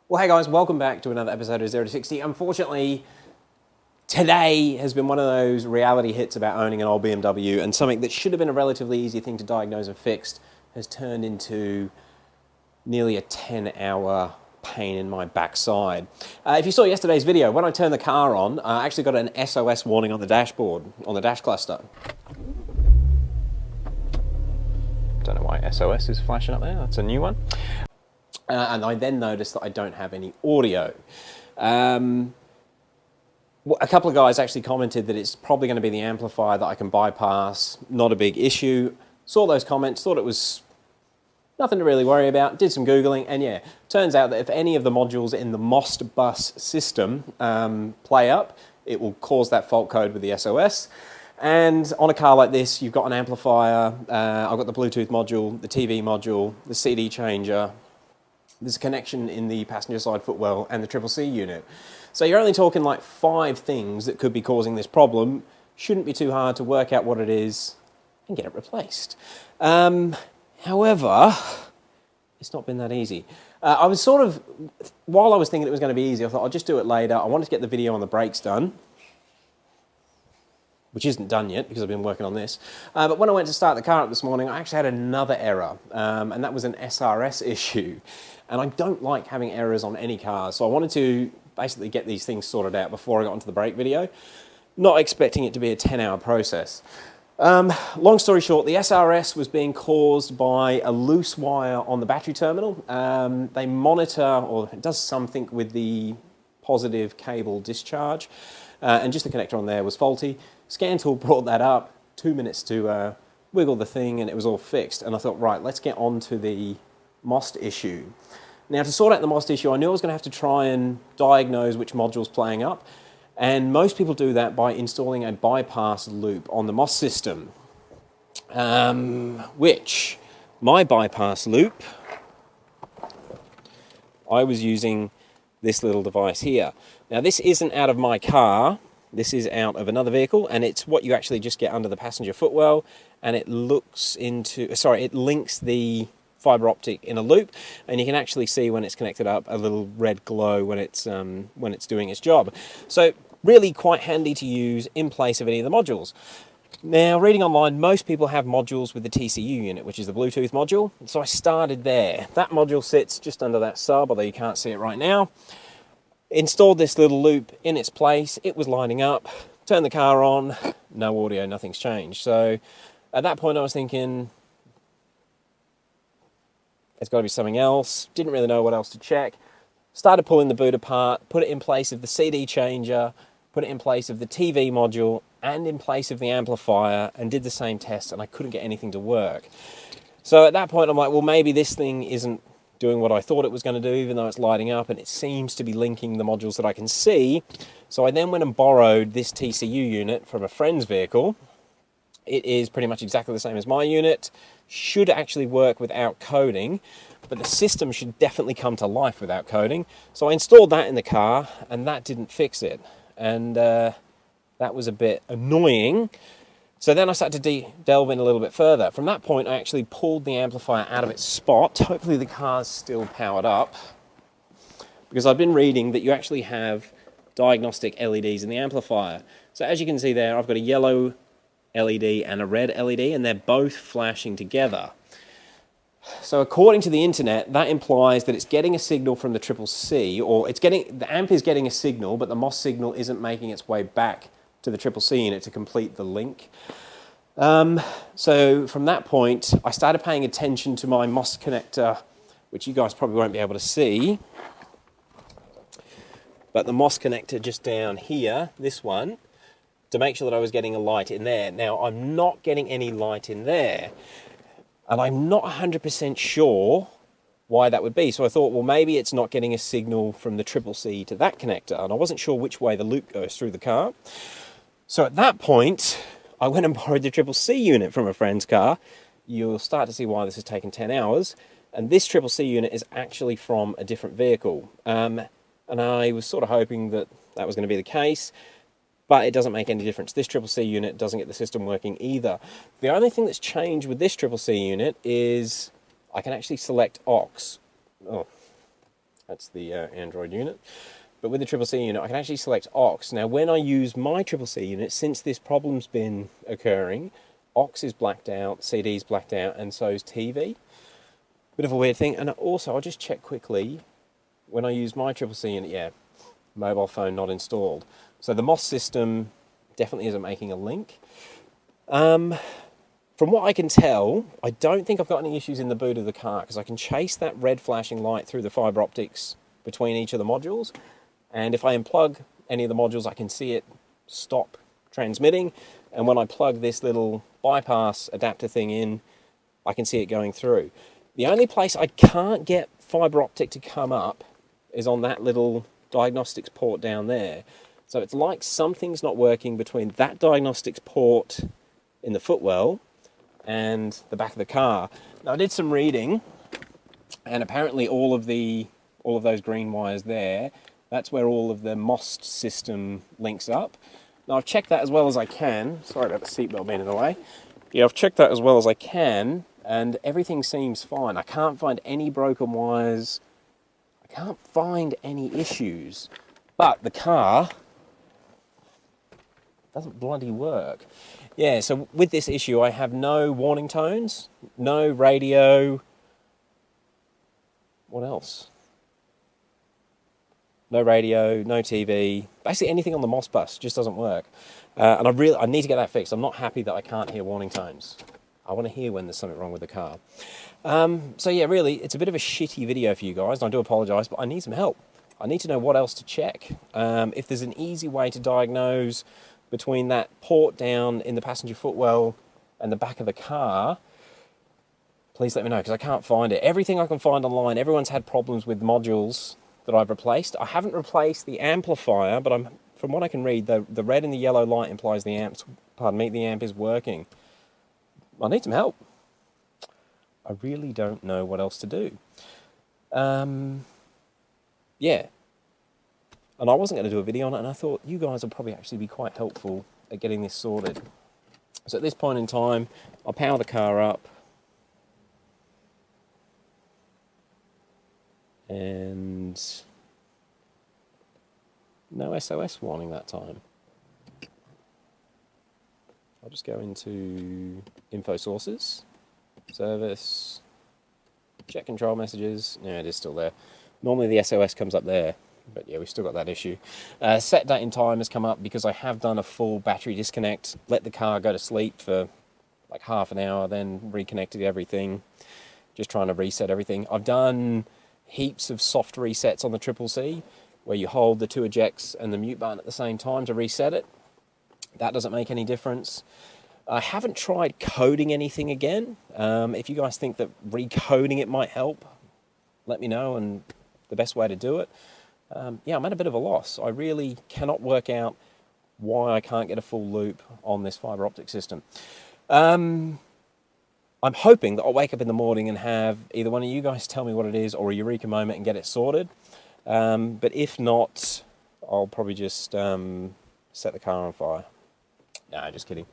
Well, hey guys, welcome back to another episode of 0 to 60. Unfortunately, today has been one of those reality hits about owning an old BMW, and something that should have been a relatively easy thing to diagnose and fix has turned into nearly a 10-hour pain in my backside. If you saw yesterday's video, when I turned the car on, I actually got an SOS warning on the dashboard, on the dash cluster. Don't know why SOS is flashing up there, that's a new one. And I then noticed that I don't have any audio. A couple of guys actually commented that it's probably going to be the amplifier that I can bypass, not a big issue. Saw those comments, thought it was nothing to really worry about, did some Googling, and yeah, turns out that if any of the modules in the MOST bus system play up, it will cause that fault code with the SOS. And on a car like this, you've got an amplifier, I've got the Bluetooth module, the TV module, the CD changer. There's a connection in the passenger side footwell and the CCC unit. So you're only talking like 5 things that could be causing this problem. Shouldn't be too hard to work out what it is and get it replaced. However, it's not been that easy. I was sort of, while I was thinking it was going to be easy, I thought I'll just do it later. I wanted to get the video on the brakes done, which isn't done yet because I've been working on this. But when I went to start the car up this morning, I actually had another error, and that was an SRS issue. And I don't like having errors on any car, so I wanted to basically get these things sorted out before I got onto the brake video, not expecting it to be a 10-hour process. Long story short, the SRS was being caused by a loose wire on the battery terminal. They monitor, or it does something with the positive cable discharge, and just the connector on there was faulty. Scan tool brought that up, 2 minutes to wiggle the thing, and it was all fixed. And I thought, right, let's get on to the MOST issue. Now, to sort out the MOST issue, I knew I was going to have to try and diagnose which module's playing up, and most people do that by installing a bypass loop on the MOST system, which my bypass loop, I was using this little device here. Now, this isn't out of my car, this is out of another vehicle, and it's what you actually just get under the passenger footwell, and it links the fiber optic in a loop, and you can actually see when it's connected up a little red glow when it's doing its job. So really quite handy to use in place of any of the modules. Now, reading online, most people have modules with the TCU unit, which is the Bluetooth module. So I started there. That module sits just under that sub, although you can't see it right now. Installed this little loop in its place. It was lining up. Turned the car on. No audio, nothing's changed. So at that point I was thinking, it's got to be something else. Didn't really know what else to check. Started pulling the boot apart, put it in place of the CD changer, put it in place of the TV module, and in place of the amplifier, and did the same test, and I couldn't get anything to work. So at that point, I'm like, well, maybe this thing isn't doing what I thought it was going to do, even though it's lighting up, and it seems to be linking the modules that I can see. So I then went and borrowed this TCU unit from a friend's vehicle. It is pretty much exactly the same as my unit. Should actually work without coding, but the system should definitely come to life without coding. So I installed that in the car, and that didn't fix it. And that was a bit annoying. So then I started to delve in a little bit further. From that point, I actually pulled the amplifier out of its spot. Hopefully the car's still powered up, because I've been reading that you actually have diagnostic LEDs in the amplifier. So as you can see there, I've got a yellow LED and a red LED, and they're both flashing together. So according to the internet, that implies that it's getting a signal from the CCC, or the amp is getting a signal, but the MOS signal isn't making its way back to the CCC unit to complete the link. So from that point, I started paying attention to my MOS connector, which you guys probably won't be able to see, but the MOS connector just down here, this one, to make sure that I was getting a light in there. Now, I'm not getting any light in there, and I'm not 100% sure why that would be. So I thought, well, maybe it's not getting a signal from the CCC to that connector, and I wasn't sure which way the loop goes through the car. So at that point, I went and borrowed the CCC unit from a friend's car. You'll start to see why this has taken 10 hours, and this CCC unit is actually from a different vehicle. And I was sort of hoping that that was going to be the case, but it doesn't make any difference. This CCC unit doesn't get the system working either. The only thing that's changed with this CCC unit is I can actually select aux. Oh, That's the Android unit. But with the CCC unit, I can actually select aux. Now, when I use my CCC unit, since this problem's been occurring, aux is blacked out, CD is blacked out, and so is TV. Bit of a weird thing. And also, I'll just check quickly, when I use my CCC unit, yeah, mobile phone not installed. So the MOS system definitely isn't making a link. From what I can tell, I don't think I've got any issues in the boot of the car, because I can chase that red flashing light through the fibre optics between each of the modules, and if I unplug any of the modules, I can see it stop transmitting, and when I plug this little bypass adapter thing in, I can see it going through. The only place I can't get fibre optic to come up is on that little diagnostics port down there. So it's like something's not working between that diagnostics port in the footwell and the back of the car. Now, I did some reading, and apparently all of those green wires there, that's where all of the MOS system links up. Now, I've checked that as well as I can. Sorry about the seatbelt being in the way. Yeah, I've checked that as well as I can, and everything seems fine. I can't find any broken wires. I can't find any issues. But the car doesn't bloody work. Yeah, so with this issue, I have no warning tones, no radio. What else? No radio, no TV. Basically anything on the MOS bus just doesn't work. And I need to get that fixed. I'm not happy that I can't hear warning tones. I want to hear when there's something wrong with the car. So yeah, really, it's a bit of a shitty video for you guys, and I do apologise, but I need some help. I need to know what else to check. If there's an easy way to diagnose between that port down in the passenger footwell and the back of the car, please let me know, because I can't find it. Everything I can find online, everyone's had problems with modules that I've replaced. I haven't replaced the amplifier, but from what I can read, the red and the yellow light implies the amp is working. I need some help. I really don't know what else to do. Yeah. And I wasn't going to do a video on it, and I thought you guys will probably actually be quite helpful at getting this sorted. So at this point in time, I'll power the car up. And no SOS warning that time. I'll just go into info sources, service, check control messages. Yeah, it is still there. Normally the SOS comes up there, but yeah, we've still got that issue. Set date and time has come up because I have done a full battery disconnect, let the car go to sleep for like half an hour, then reconnected everything, just trying to reset everything. I've done heaps of soft resets on the CCC, where you hold the two ejects and the mute button at the same time to reset it. That doesn't make any difference. I haven't tried coding anything again. If you guys think that recoding it might help, let me know, and the best way to do it. Yeah, I'm at a bit of a loss. I really cannot work out why I can't get a full loop on this fibre optic system. I'm hoping that I'll wake up in the morning and have either one of you guys tell me what it is or a eureka moment and get it sorted. But if not, I'll probably just set the car on fire. No, just kidding.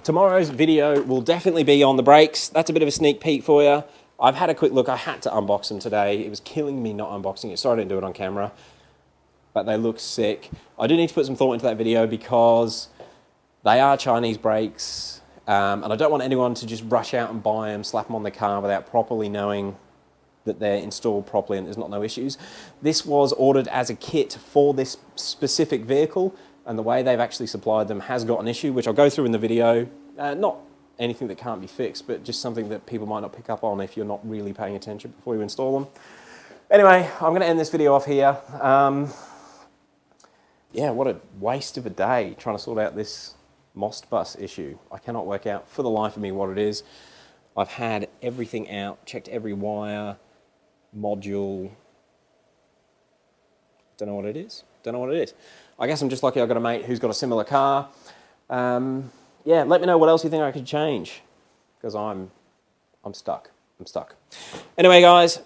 Tomorrow's video will definitely be on the brakes. That's a bit of a sneak peek for you. I've had a quick look. I had to unbox them today. It was killing me not unboxing it. Sorry I didn't do it on camera, but they look sick. I do need to put some thought into that video because they are Chinese brakes, and I don't want anyone to just rush out and buy them, slap them on the car without properly knowing that they're installed properly and there's no issues. This was ordered as a kit for this specific vehicle, and the way they've actually supplied them has got an issue, which I'll go through in the video. Not anything that can't be fixed, but just something that people might not pick up on if you're not really paying attention before you install them. Anyway, I'm going to end this video off here. Yeah, what a waste of a day trying to sort out this MOS bus issue. I cannot work out for the life of me what it is. I've had everything out, checked every wire, module. Don't know what it is. Don't know what it is. I guess I'm just lucky I've got a mate who's got a similar car. Yeah, let me know what else you think I could change, because I'm stuck. I'm stuck. Anyway, guys,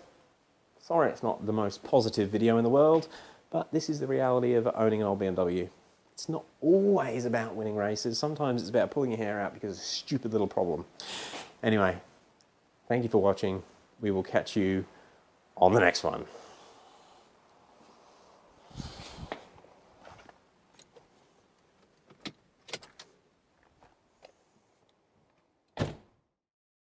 sorry it's not the most positive video in the world, but this is the reality of owning an old BMW. It's not always about winning races. Sometimes it's about pulling your hair out because of a stupid little problem. Anyway, thank you for watching. We will catch you on the next one.